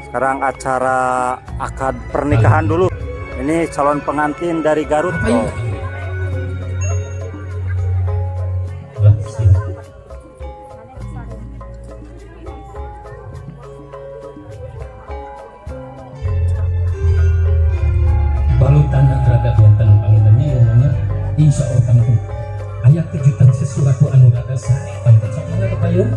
Sekarang acara akad pernikahan dulu. Ini calon pengantin dari Garut. Oh. Balutan rada benten pangitannya ilmunya insya Allah kami ayat kejutan sesuatu anu rada sae pantai cakna kepayun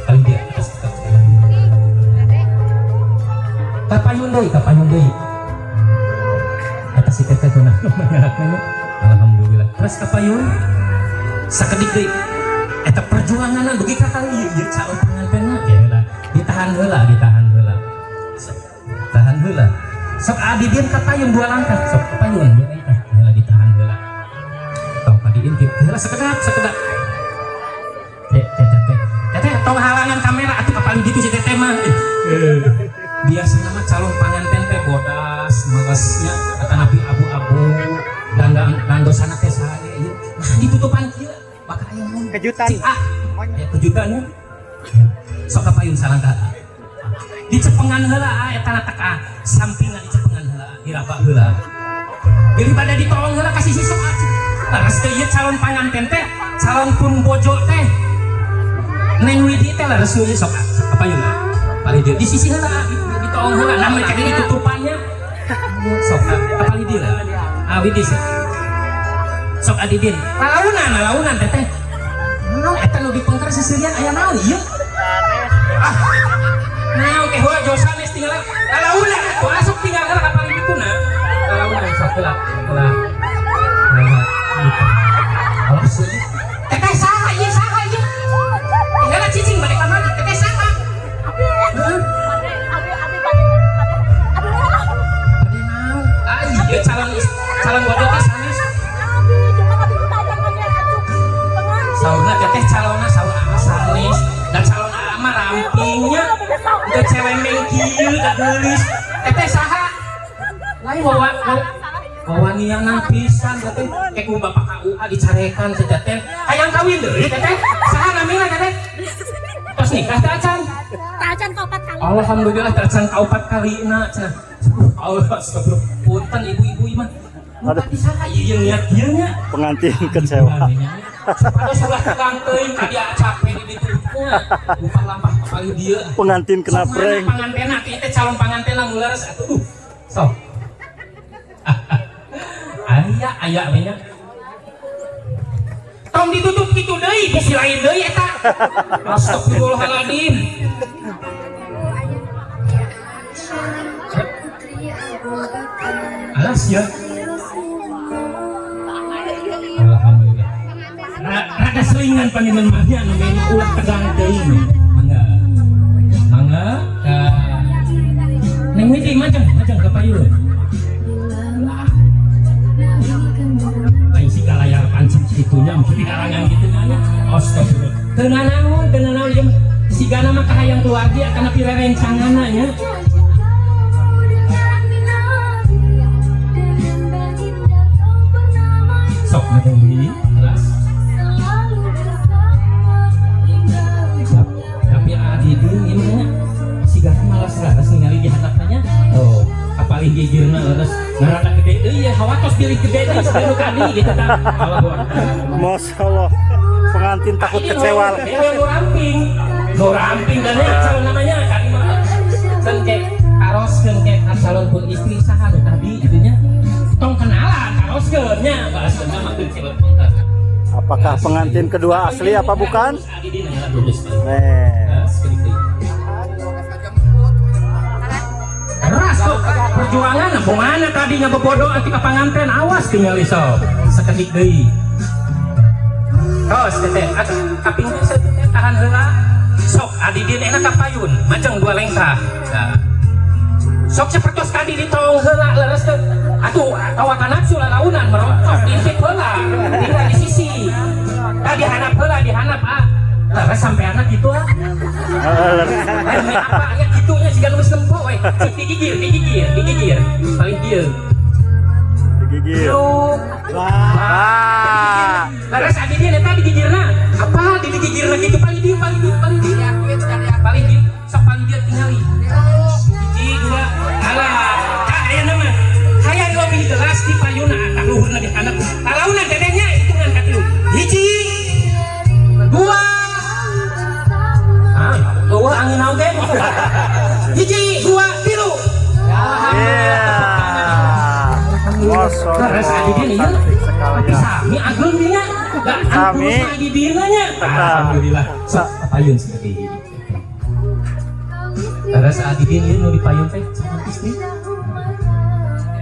kali dia atas kapayun deui atas si teteh tunah menyaratna alhamdulillah terus kapayun sakedik deui eta perjuangan beuki ka kali ieu calon pengantinna geula ditahan heula tahan heula sok adidin kapayun dua langkah sok kapayun heula ditahan heula tong kadiintip heula sekedap teteh tong halangan kamera atuh kapali ditu si teteh mah biasana mah calon panganten teh bodas magesnya atanapi abu-abu dandosana teh sae ieu nah ditutupan kieu maka aya Kejutan. kejutannya sok kapayun salangkah dicepengan heula eta teka sampingan dicepengan heula diraba heula daripada ditolong heula kasih sisok laras teh ieu calon panganten teh calon pun bojo teh Neng Widi teh laras nu sok apa ieu paling dia di sisi heula ditolong heula namanya kadi ditutupannya sok apa li dia Widi sok adidin lalaunan teh naon eta nu dipengker seserian aya naon ieu nah oke hula josanes tinggal lalaunan atuh asup tinggal heula ka paling dituna lalaunan sakeula awas teteh saha ieu tinggal cicing balik ka mandi teteh saha ade naon ieu calon bodoh teh sanes saurna teteh calonna saur sanes dan calon mah rampingnya udah cewek mengkieu da geulis teteh saha lain bawa niangan pisan teteh kayak ku bapak KUA dicarekan teh teteh hayang kawin deui teteh saha namina teteh tos nikah teh acan kaupat kali alhamdulillah teh acan kaupat kalina cenah Allah astagfirullah punten ibu-ibu mah Aduh. saha ieu niat ieu nya Pengantin kecewa. pada sudah tegang teuing ka dia capek di ditutnya lupa lampah kepali dia Pengantin kena sok prank. mana pangantena kita calon pangantena ngularas atuh sok aya banyak tong ditutup kitu deui bisi lain deui eta astagfirullahaladzim alas ya alhamdulillah rada selingan panjenengan mahnya anu meni ulah tegang teuing mangga ka Neng Widi macam ka payun lain si layar pancing kitunya mungkin di kalangan kitunya astagfirullah tenan naon ieu sigana mah kahayang keluarga kana pirerencanganna nya sok ngedeui kelas tapi adidin ini siga malas laras ningali di handapnya oh apalagi gigirna laras ngarana gede deui ya hawatos pilih gede deui sabanu kadi gitu tah Masya Allah. Pengantin takut kecewa. nu ramping dan calon namanya kali mah kan kayak karoskeun kayak calon pun istri saha nu tadi itunya tong kenalan karoskeun nya bahaskeun mah teu cewek pintar. Apakah pengantin kedua asli apa bukan? Keras tuh perjuangan mana tadinya bebodoh anti ka panganten awas tinggal iso sakedik deui. Tos teteh kaping teteh tahan heula sok adidin enak ka payun majeng dua lengkah. Sok sepertos kadi ditolong heula leres teh atuh tawakan nafsu lalaunan merokok diintip heula tinggal di sisi tadi dihanap heula dihanap leres sampai anak gitu apa aya kitunya siga nu geus nempo we cik digigir paling dieu Digigir. wah leres adidin eta digigirna apa digigirna gitu paling dieu anak talaunan tetehnya hitungan kaki lu. Hiji, dua, dua angin oge. Hiji, dua, tilu. Mosok Terus adidin ieu tapi sami ageng dinya. Sami adidina nya. Alhamdulillah. Sok payun seperti ini. Terus adidin ieu nu dipayun teh istri.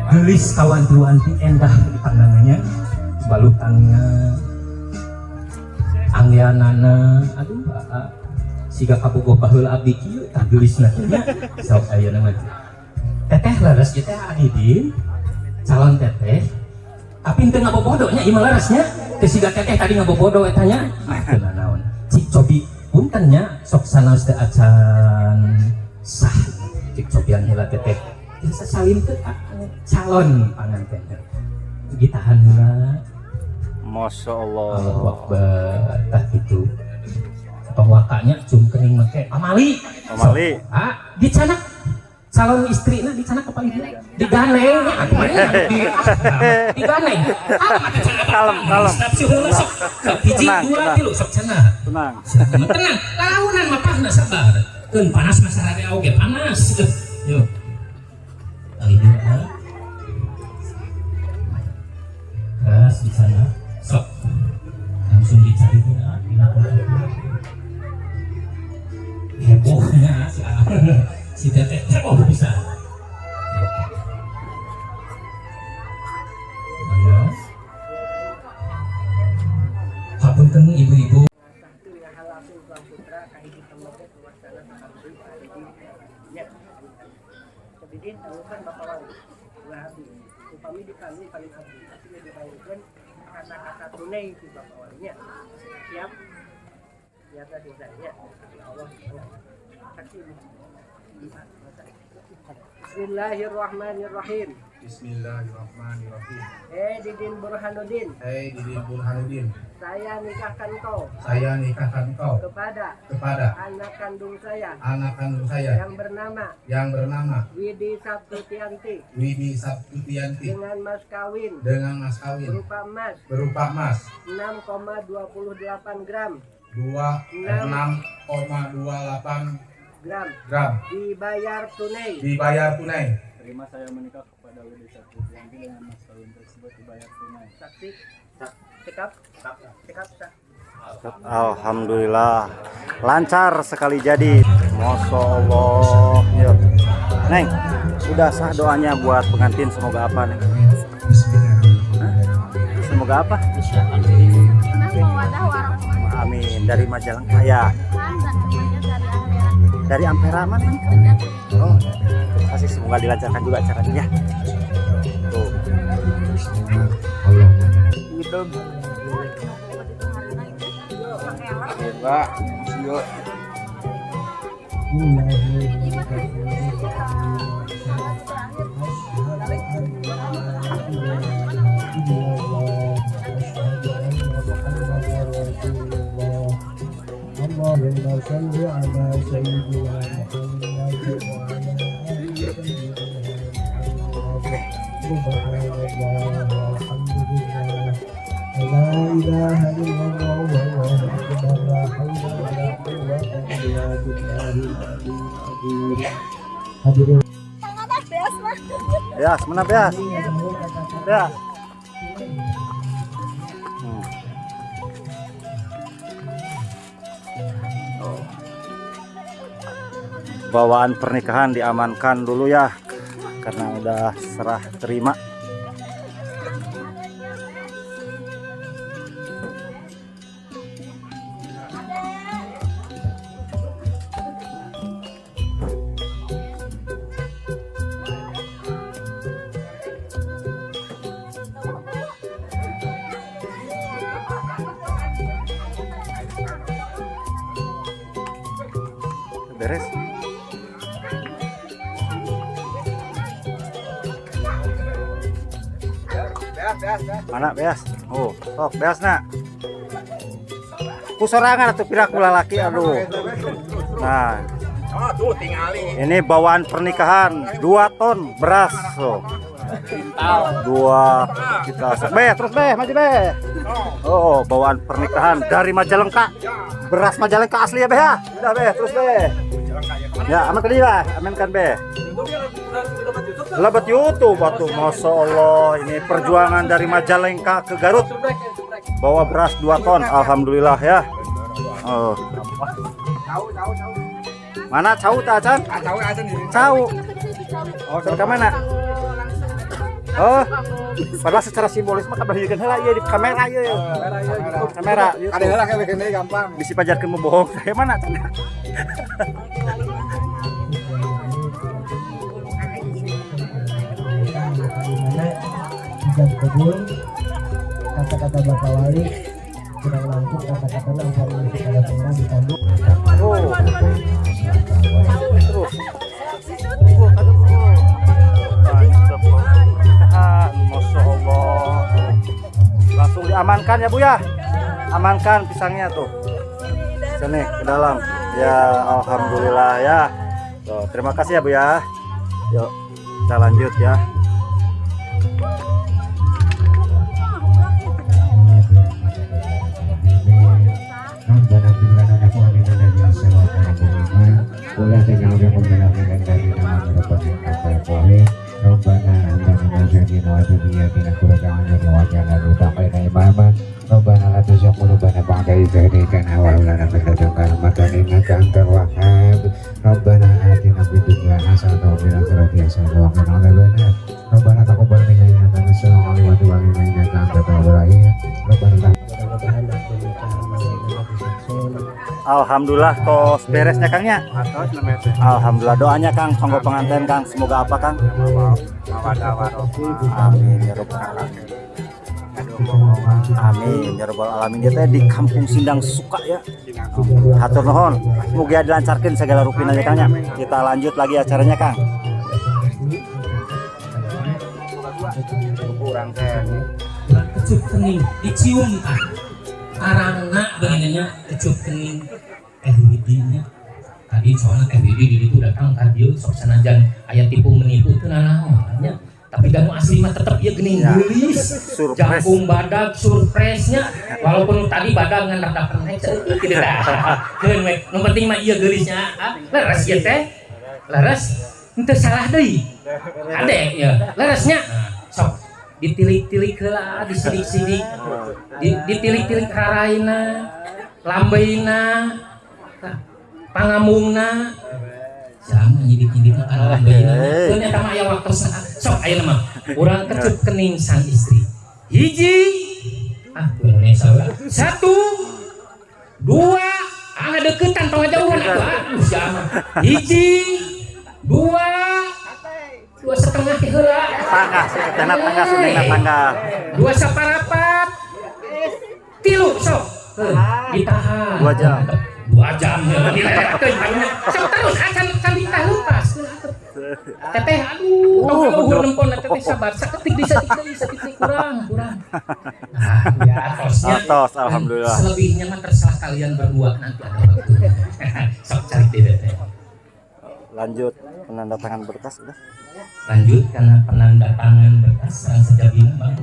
Gelis kawan tuanti endah di pandangannya. Balutannya angyanana aduh siga kabogoh baheula abdi kieu tah gelisna nya. Sok ayeuna mah. Teteh leres ieu teh adidin. Calon teteh tapi ente ngabobodonya ieu leresnya teh siga teteh tadi ngabobodo eta nya teu naon cik cobi puntennya sok sanaos teh acan sah cik cobian heula teteh bisa salin teh calon panganten gitahan heula Masya Allah. Allahu Akbar tah kitu pawakanya cum kening make pamali dicanak calon istrina dicanak ke paling diganeng diganeng kalem hiji dua tilu sok cenah tenang launan mah pahna sabar keun panas mah sarare oge panas yo kali dua keras di sana sok langsung dicari hebohnya si teteh heboh bisa ayo hapunten ibu-ibu upami di kami paling abdi aslinya dibayarkan kata-kata tunai di bapak walinya siap ya tadi saya Allah saksi Bismillahirrahmanirrahim. Bismillahirrahmanirrahim. Didin Burhanuddin. Didin Burhanuddin. Saya nikahkan kau. Saya nikahkan kau kepada anak kandung saya. Yang bernama Widi Sabtutianti. Dengan mas kawin. Berupa emas. 6,28 gram. 6,28 gram. Dibayar tunai. Terima saya menikah kepada Widi Sabtutianti dengan mas kawin tersebut dibayar tunai. Saksi. Cekap. Alhamdulillah lancar sekali jadi. Masya Allah. Yuk Neng, udah sah doanya buat pengantin, semoga apa Neng? Semoga apa? Amin. Dari Majalengka. Dari Ampera mana? Oh, kasih semoga dilancarkan juga acaranya ya. Tuh. Hidup. Pak, yuk. Allahumma shalli ala sayyidina Muhammad wa ala alihi subhanallah walhamdulillah la ilaha illallah wallahu akbar la haula wala quwwata illa billahil aliyyil azim. Hadirin Beas, mana Beas? Beas. Bawaan pernikahan diamankan dulu ya, karena udah serah terima. Beres. Mana Beas? Oh, sok Beas nak. Kusorangan atau pirak kula laki, aduh. Nah, ini bawaan pernikahan 2 ton beras. So. Dua kita terus maju oh bawaan pernikahan dari Majalengka, beras Majalengka asli ya ya, udah terus ya amankan lah, amankan lebat YouTube batu. Masya Allah, ini perjuangan dari Majalengka ke Garut, bawa beras 2 ton, alhamdulillah ya. Oh. Mana cau tak Chan? Cau. Oh, ke mana? Oh, padahal secara simbolis mah kabahikeun heula ieu di kamera ieu. Kamera. Ada heula kayak begini gampang. Bisi pajarkeun mau bohong. Saya mana? Ijab kabul, kata-kata Bapak Wali kurang langsung, kata-katanya usah mengisi pada tengah ditanduk. Oh. Terus. Masya Allah, langsung diamankan ya Bu ya, amankan pisangnya tuh sini ke dalam ya, alhamdulillah ya. Tuh, terima kasih ya Bu ya. Yuk kita lanjut ya. Alhamdulillah tos beresnya Kangnya. Alhamdulillah, doanya Kang songgo pengantin Kang, semoga apa Kang? Amin ya rabbal alamin. Amin ya rabbal alamin. Dia di Kampung Sindang Suka ya. Hatur nuhun. Semoga dilancarkan segala rupinanya Kangnya. Kita lanjut lagi acaranya Kang. Kurang kecup kening dicium kan karena bagiannya kecup kening widinya tadi soalnya widi itu datang tadi sok sanajan ayat tipu menipu itu namanya, tapi kamu asli mah tetap ya gening gelis jangkung badak surprise-nya walaupun tadi badak ngan rada penek tidak keun we nu penting mah ieu geulisnya leres ieu teh leres henteu salah deui ade ya leresnya sok ditilik-tilik heula disidik-sidik ditilik-tilik raraina lambeina pangamungna sama nyidik-nyidik makan lambeina keun eta mah aya waktosna sok ayeuna mah urang kecup kening sang istri hiji Indonesia 1 2 ngadeuketan tong ngajauhan atuh siapa hiji 2 setengah heula tangga tangga 2 saparapat 3 sok ditahan 2 jam 2 jam ya dilerekeun banyak sok terus acan ditah lepas teteh aduh luhur nempon teteh sabar saketik saketik kurang ya tos alhamdulillah selebihnya mah terserah kalian berdua nanti ada waktu sok cari teteh lanjut penandatangan berkas udah lanjut karena penandatangan berkas serang sejabina Bang.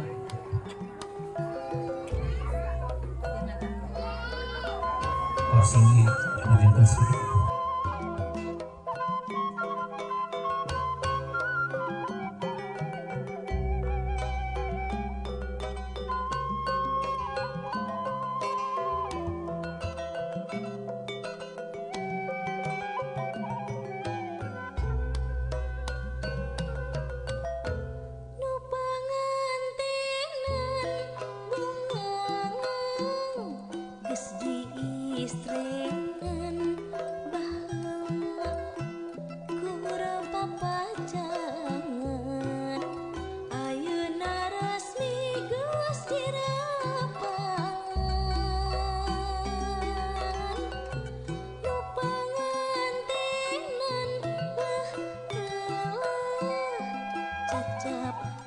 Closing di pemerintah sedikit.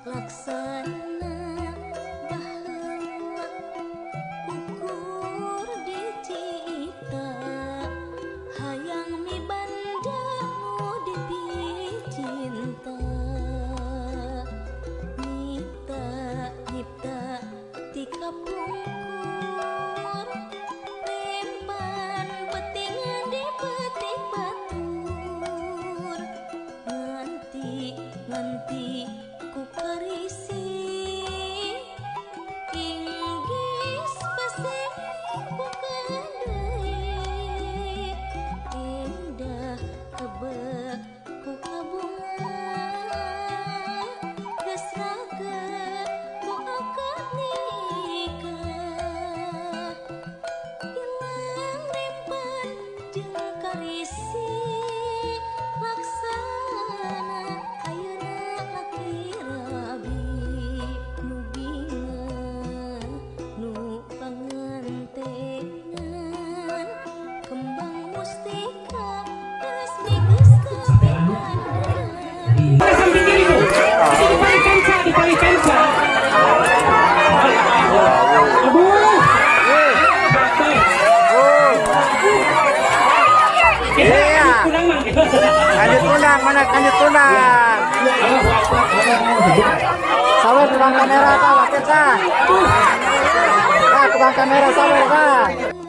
Laksana bahwa ukur dicipta turunan. Sawer tukang kamera ta, wasit ta. Ah, tukang kamera sawer ta.